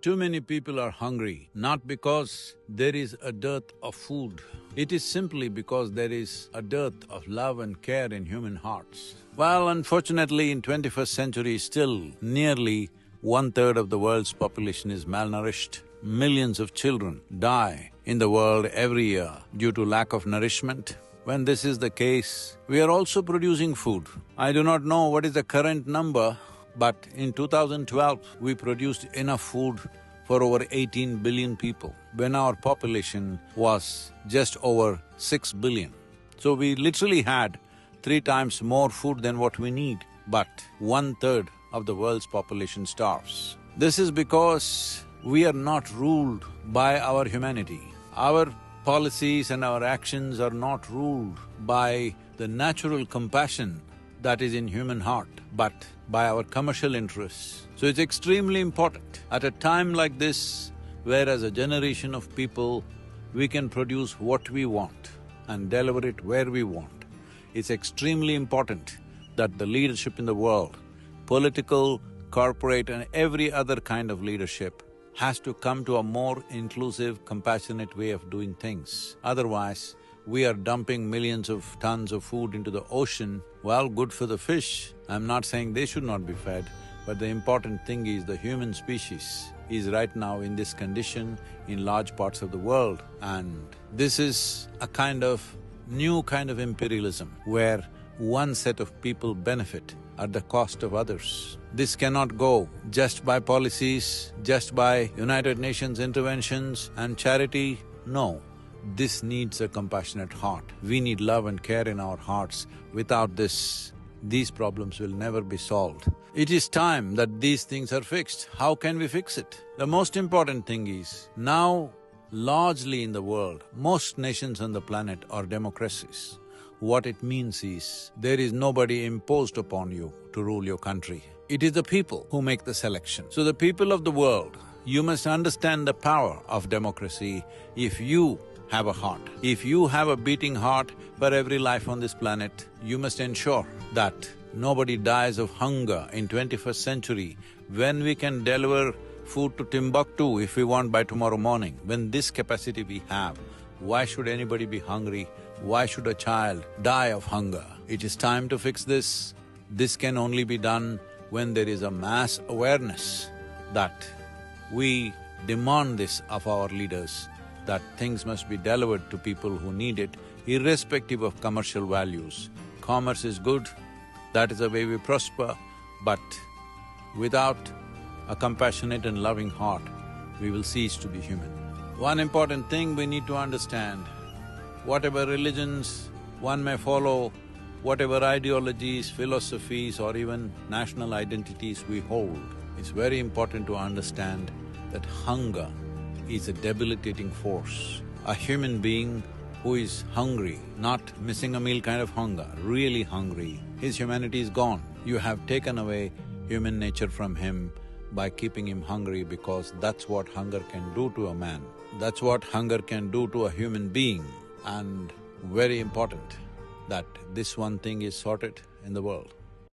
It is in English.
Too many people are hungry, not because there is a dearth of food. It is simply because there is a dearth of love and care in human hearts. Well, unfortunately, in 21st century, still nearly one-third of the world's population is malnourished. Millions of children die in the world every year due to lack of nourishment. When this is the case, we are also producing food. I do not know what is the current number, but in 2012, we produced enough food for over 18 billion people, when our population was just over 6 billion. So we literally had 3 times more food than what we need, but one-third of the world's population starves. This is because we are not ruled by our humanity. Our policies and our actions are not ruled by the natural compassion that is in human heart, but by our commercial interests. So it's extremely important at a time like this, where as a generation of people, we can produce what we want and deliver it where we want. It's extremely important that the leadership in the world, political, corporate and every other kind of leadership, has to come to a more inclusive, compassionate way of doing things. Otherwise, we are dumping millions of tons of food into the ocean. Well, good for the fish. I'm not saying they should not be fed, but the important thing is the human species is right now in this condition in large parts of the world, and this is a new kind of imperialism where one set of people benefit at the cost of others. This cannot go just by policies, just by United Nations interventions and charity. No, this needs a compassionate heart. We need love and care in our hearts. Without this, these problems will never be solved. It is time that these things are fixed. How can we fix it? The most important thing is, now largely in the world, most nations on the planet are democracies. What it means is, there is nobody imposed upon you to rule your country. It is the people who make the selection. So the people of the world, you must understand the power of democracy if you have a heart. If you have a beating heart for every life on this planet, you must ensure that nobody dies of hunger in 21st century, when we can deliver food to Timbuktu if we want by tomorrow morning. When this capacity we have, why should anybody be hungry? Why should a child die of hunger? It is time to fix this. This can only be done when there is a mass awareness that we demand this of our leaders, that things must be delivered to people who need it, irrespective of commercial values. Commerce is good, that is the way we prosper, but without a compassionate and loving heart, we will cease to be human. One important thing we need to understand, whatever religions one may follow, whatever ideologies, philosophies or even national identities we hold, it's very important to understand that hunger is a debilitating force. A human being who is hungry, not missing a meal kind of hunger, really hungry, his humanity is gone. You have taken away human nature from him by keeping him hungry, because that's what hunger can do to a man. That's what hunger can do to a human being. And very important that this one thing is sorted in the world.